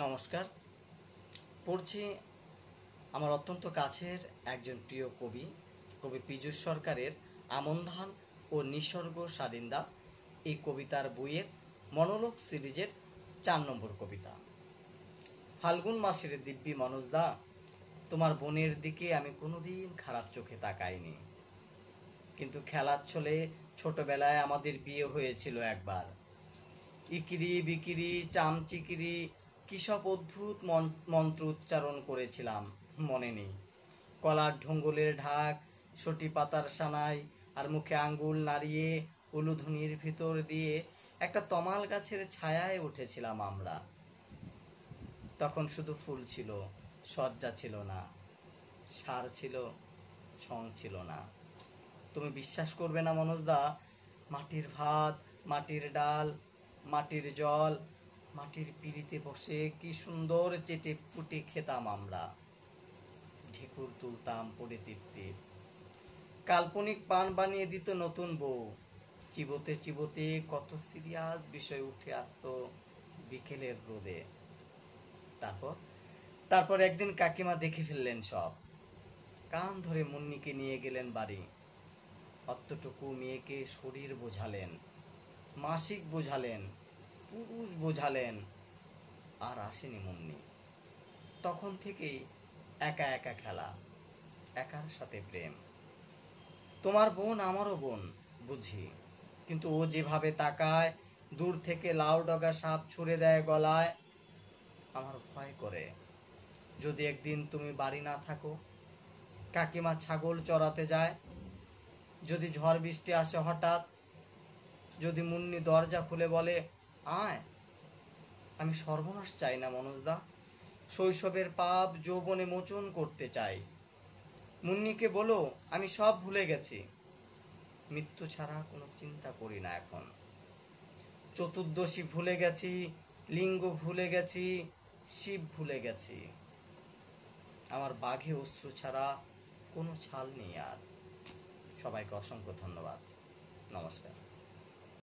নমস্কার। পড়ছি আমার অত্যন্ত কাছের একজন প্রিয় কবি কবি পীযূষ সরকারের আমন ধান ও নিসর্গ সারিন্দা এই কবিতার বইয়ের মনোলোগ সিরিজের 4 নম্বর কবিতা। ফাল্গুন মাসের দিব্যি মনোজদা, তোমার বোনের দিকে আমি কোনোদিন খারাপ চোখে তাকাইনি, কিন্তু খেলার ছলে ছোটবেলায় আমাদের বিয়ে হয়েছিল একবার। ইকিরি বিকিরি চামচিকিরি কী সব অদ্ভুত মন্ত্র উচ্চারণ করেছিলাম মনে নেই। কলার ঢোঙ্গলের ঢাক, সটি পাতার সানাই আর মুখে আঙ্গুল নাড়িয়ে উলুধ্বনির ভিতর দিয়ে একটা তমাল গাছের ছায়ায় উঠেছিলাম আমরা। তখন শুধু ফুল ছিল, সজ্জা ছিল না, সার ছিল, সং ছিল না। তুমি বিশ্বাস করবে না মনোজদা, মাটির ভাত, মাটির ডাল, মাটির জল, মাটির পিঁড়িতে বসে কি সুন্দর চেটে পুটে খেতাম আমরা। ঢেকুর তুলতাম পড়ে তৃপ্তি। কাল্পনিক পান বানিয়ে দিত নতুন বউ। চিবোতে চিবোতে কত সিরিয়াস বিষয় উঠে আসতো বিকেলের রোদে। তারপর তারপর একদিন কাকিমা দেখে ফেললেন সব। কান ধরে মুন্নিকে নিয়ে গেলেন বাড়ি। অতটুকু মেয়েকে শরীর বোঝালেন, মাসিক বোঝালেন, পুরুষ বোঝালেন, আর আসেনি মুন্নি। তখন থেকেই একা একা খেলা, একার সাথে প্রেম। তোমার বোন আমারও বোন বুঝি, কিন্তু ও যেভাবে তাকায়, দূর থেকে লাউ ডগা সাপ ছুঁড়ে দেয় গলায়, আমার ভয় করে। যদি একদিন তুমি বাড়ি না থাকো, কাকিমা ছাগল চড়াতে যায়, যদি ঝড় বৃষ্টি আসে হঠাৎ, যদি মুন্নি দরজা খুলে বলে আয়, আমি সর্বনাশ চাই না মনোজদা। শৈশবের পাপ যৌবনে মোচন করতে চাই। মুন্নিকে বলো আমি সব ভুলে গেছি, মৃত্যু ছাড়া কোনো চিন্তা করি না এখন। চতুর্দশী ভুলে গেছি, লিঙ্গ ভুলে গেছি, শিব ভুলে গেছি। আমার বাঘে অশ্রু ছাড়া কোনো ছাল নেই আর। সবাইকে অসংখ্য ধন্যবাদ। নমস্কার।